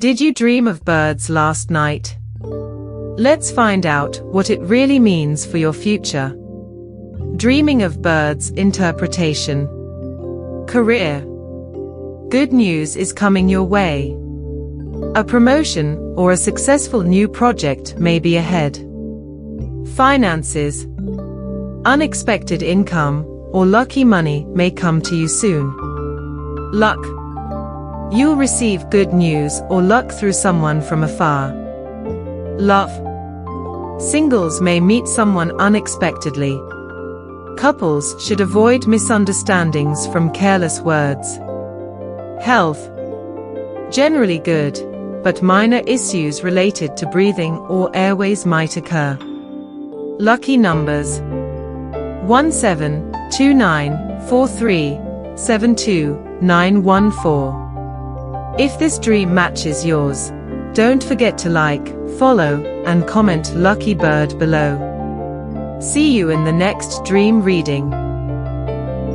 Did you dream of birds last night? Let's find out what it really means for your future. Dreaming of birds interpretation. Career. Good news is coming your way. A promotion or a successful new project may be ahead. Finances. Unexpected income or lucky money may come to you soon. Luck. You'll receive good news or luck through someone from afar. Love. Singles may meet someone unexpectedly. Couples should avoid misunderstandings from careless words. Health. Generally good, but minor issues related to breathing or airways might occur. Lucky numbers: 172943729114. If this dream matches yours, don't forget to like, follow, and comment Lucky Bird below. See you in the next dream reading.